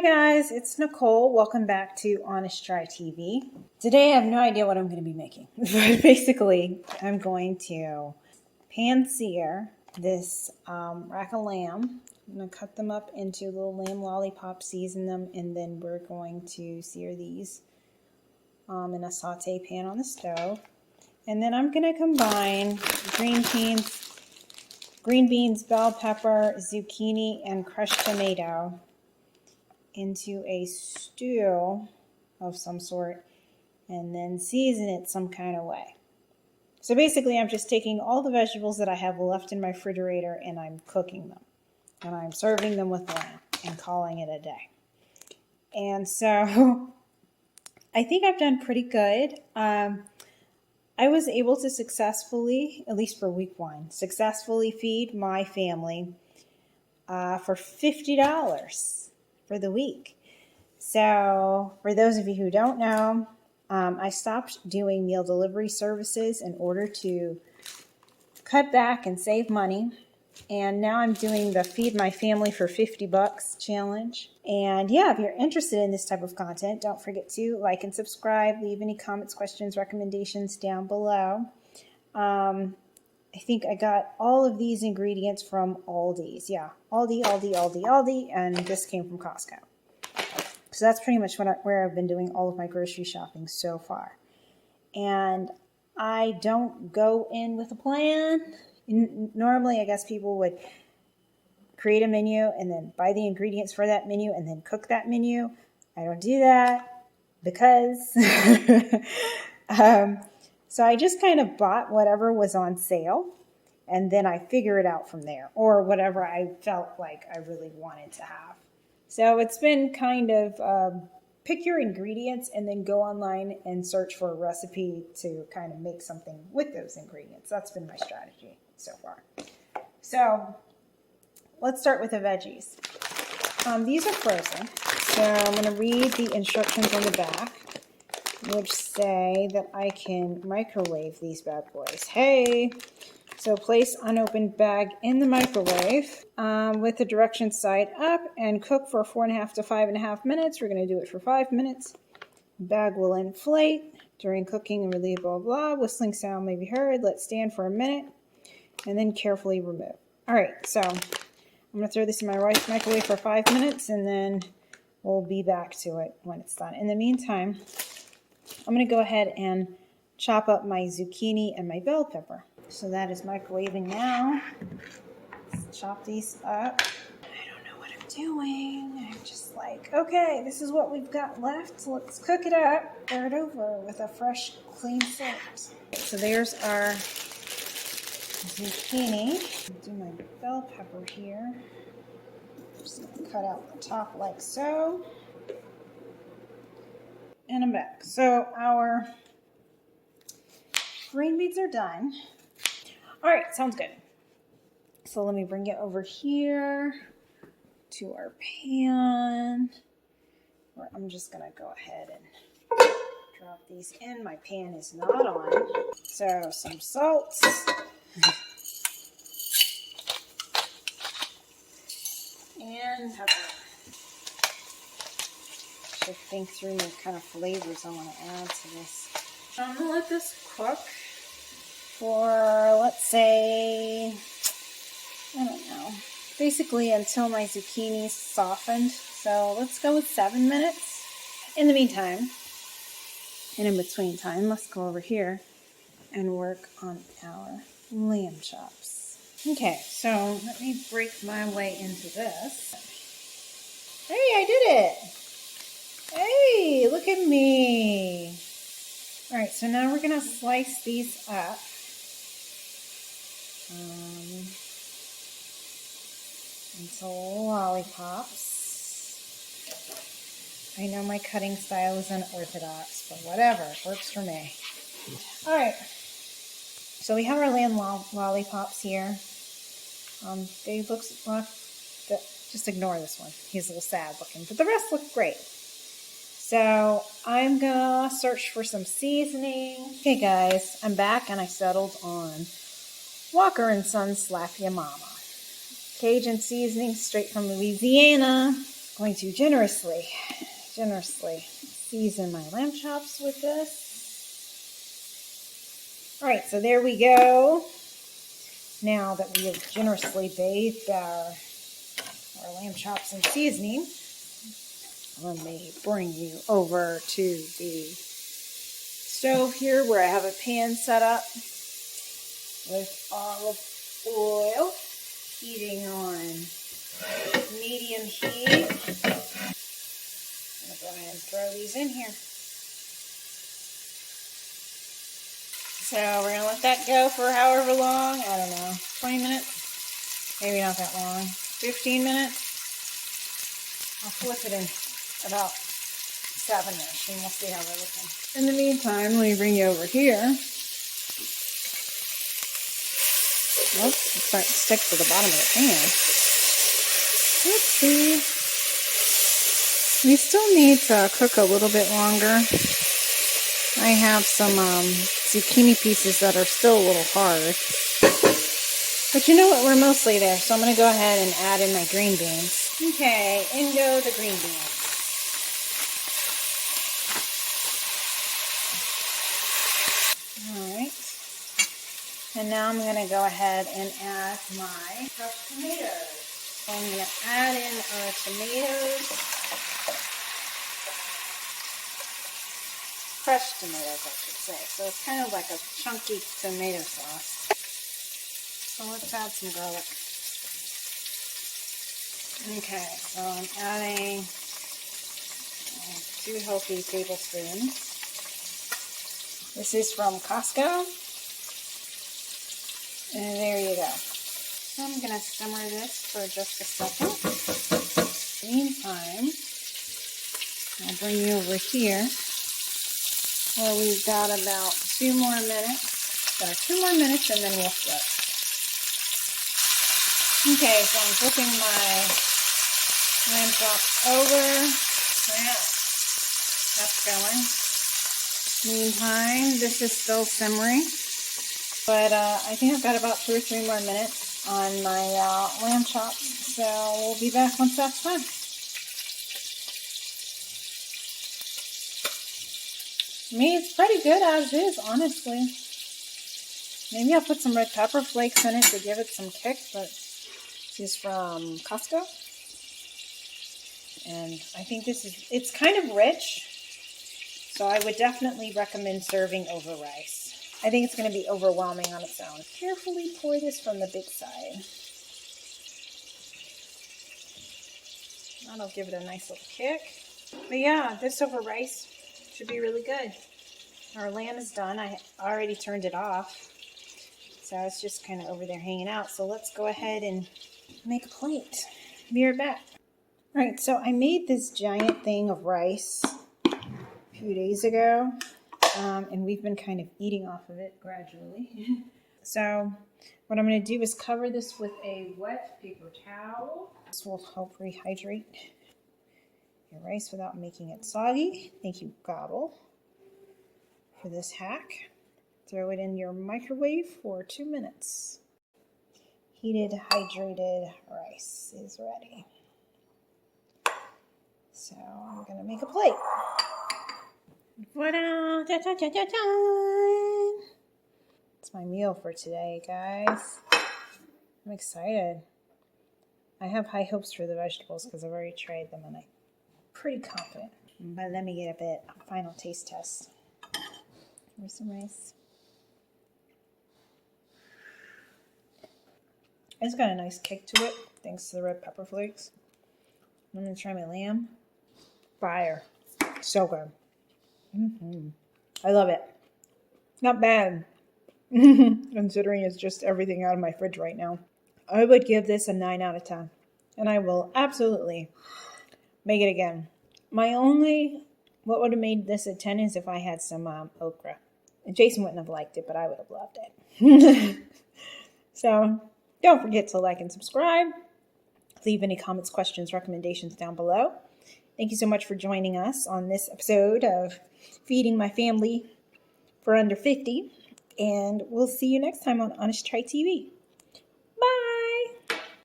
Hi guys, it's Nicole. Welcome back to Honest Try TV. Today I have no idea what I'm going to be making. But basically, I'm going to pan-sear this rack of lamb. I'm going to cut them up into little lamb lollipops, season them, and then we're going to sear these in a saute pan on the stove. And then I'm going to combine green beans, bell pepper, zucchini, and crushed tomato into a stew of some sort and then season it some kind of way. So basically I'm just taking all the vegetables that I have left in my refrigerator and I'm cooking them. And I'm serving them with lamb and calling it a day. And so I think I've done pretty good. I was able to successfully, at least for week one, successfully feed my family for $50 for the week. So for those of you who don't know, I stopped doing meal delivery services in order to cut back and save money. And now I'm doing the Feed My Family for $50 challenge. And yeah, if you're interested in this type of content, don't forget to like and subscribe. Leave any comments, questions, recommendations down below. I think I got all of these ingredients from Aldi's. Yeah, Aldi, and this came from Costco. So that's pretty much where I've been doing all of my grocery shopping so far. And I don't go in with a plan. Normally, I guess people would create a menu and then buy the ingredients for that menu and then cook that menu. I don't do that because... So I just kind of bought whatever was on sale and then I figure it out from there, or whatever I felt like I really wanted to have. So it's been kind of pick your ingredients and then go online and search for a recipe to kind of make something with those ingredients. That's been my strategy so far. So let's start with the veggies. These are frozen. So I'm going to read the instructions on the back, which say that I can microwave these bad boys. Hey! So place unopened bag in the microwave with the directions side up and cook for 4.5 to 5.5 minutes. We're going to do it for 5 minutes. Bag will inflate during cooking and relieve blah, blah. Whistling sound may be heard. Let stand for a minute and then carefully remove. All right, so I'm going to throw this in my microwave for 5 minutes and then we'll be back to it when it's done. In the meantime, I'm going to go ahead and chop up my zucchini and my bell pepper. So that is microwaving now. Let's chop these up. I don't know what I'm doing. I'm just like, okay, this is what we've got left. So let's cook it up, start over with a fresh, clean salt. So there's our zucchini. Do my bell pepper here. Just going to cut out the top like so. And I'm back. So our green beans are done. All right, sounds good. So let me bring it over here to our pan. Where I'm just gonna go ahead and drop these in. My pan is not on. So some salt. And pepper. To think through what kind of flavors I want to add to this. I'm going to let this cook for, let's say, I don't know, basically until my zucchini's softened. So let's go with 7 minutes. In the meantime, and in between time, let's go over here and work on our lamb chops. Okay, so let me break my way into this. Hey, I did it! Hey, look at me. All right, so now we're going to slice these up. Into lollipops. I know my cutting style is unorthodox, but whatever, it works for me. All right, so we have our lamb lollipops here. They look, just ignore this one. He's a little sad looking, but the rest look great. So I'm gonna search for some seasoning. Okay guys, I'm back and I settled on Walker & Son Slap Ya Mama. Cajun seasoning straight from Louisiana. going to generously season my lamb chops with this. All right, so there we go. Now that we have generously bathed our lamb chops in seasoning, let me bring you over to the stove here where I have a pan set up with olive oil heating on medium heat. I'm going to go ahead and throw these in here. So we're going to let that go for however long, I don't know, 20 minutes? Maybe not that long. 15 minutes? I'll flip it in about 7-ish and we'll see how they're looking. In the meantime, let me bring you over here. Oops, it's starting to stick to the bottom of the pan. Oopsie. We still need to cook a little bit longer. I have some zucchini pieces that are still a little hard. But you know what? We're mostly there, so I'm going to go ahead and add in my green beans. Okay, in go the green beans. Alright. And now I'm going to go ahead and add my crushed tomatoes. So I'm going to add in our tomatoes. Crushed tomatoes, I should say. So it's kind of like a chunky tomato sauce. So let's add some garlic. Okay, so I'm adding 2 healthy tablespoons. This is from Costco. And there you go. So I'm going to simmer this for just a second. Meantime, I'll bring you over here. Well, we've got about 2 more minutes. So 2 more minutes and then we'll flip. Okay, so I'm flipping my lamb chops over. Yeah, that's going. Meantime, this is still simmering. But I think I've got about 2 or 3 more minutes on my lamb chops. So we'll be back once that's done. To me, it's pretty good as is, honestly. Maybe I'll put some red pepper flakes in it to give it some kick, but this is from Costco. And I think it's kind of rich, so I would definitely recommend serving over rice. I think it's going to be overwhelming on its own. Carefully pour this from the big side. That'll give it a nice little kick. But yeah, this over rice should be really good. Our lamb is done. I already turned it off. So it's just kind of over there hanging out. So let's go ahead and make a plate. Be right back. All right, so I made this giant thing of rice a few days ago. And we've been kind of eating off of it gradually. So what I'm going to do is cover this with a wet paper towel. This will help rehydrate your rice without making it soggy. Thank you, Gobble, for this hack. Throw it in your microwave for 2 minutes. Heated, hydrated rice is ready. So I'm going to make a plate. Voila! It's my meal for today, guys. I'm excited. I have high hopes for the vegetables because I've already tried them and I'm pretty confident. But let me get a final taste test. Here's some rice. It's got a nice kick to it, thanks to the red pepper flakes. I'm going to try my lamb. Fire. So good. I love it. Not bad. Considering it's just everything out of my fridge right now. I would give this a 9 out of 10. And I will absolutely make it again. What would have made this a 10 is if I had some okra. And Jason wouldn't have liked it, but I would have loved it. So, don't forget to like and subscribe. Leave any comments, questions, recommendations down below. Thank you so much for joining us on this episode of Feeding My Family for Under 50. And we'll see you next time on Honest Try TV.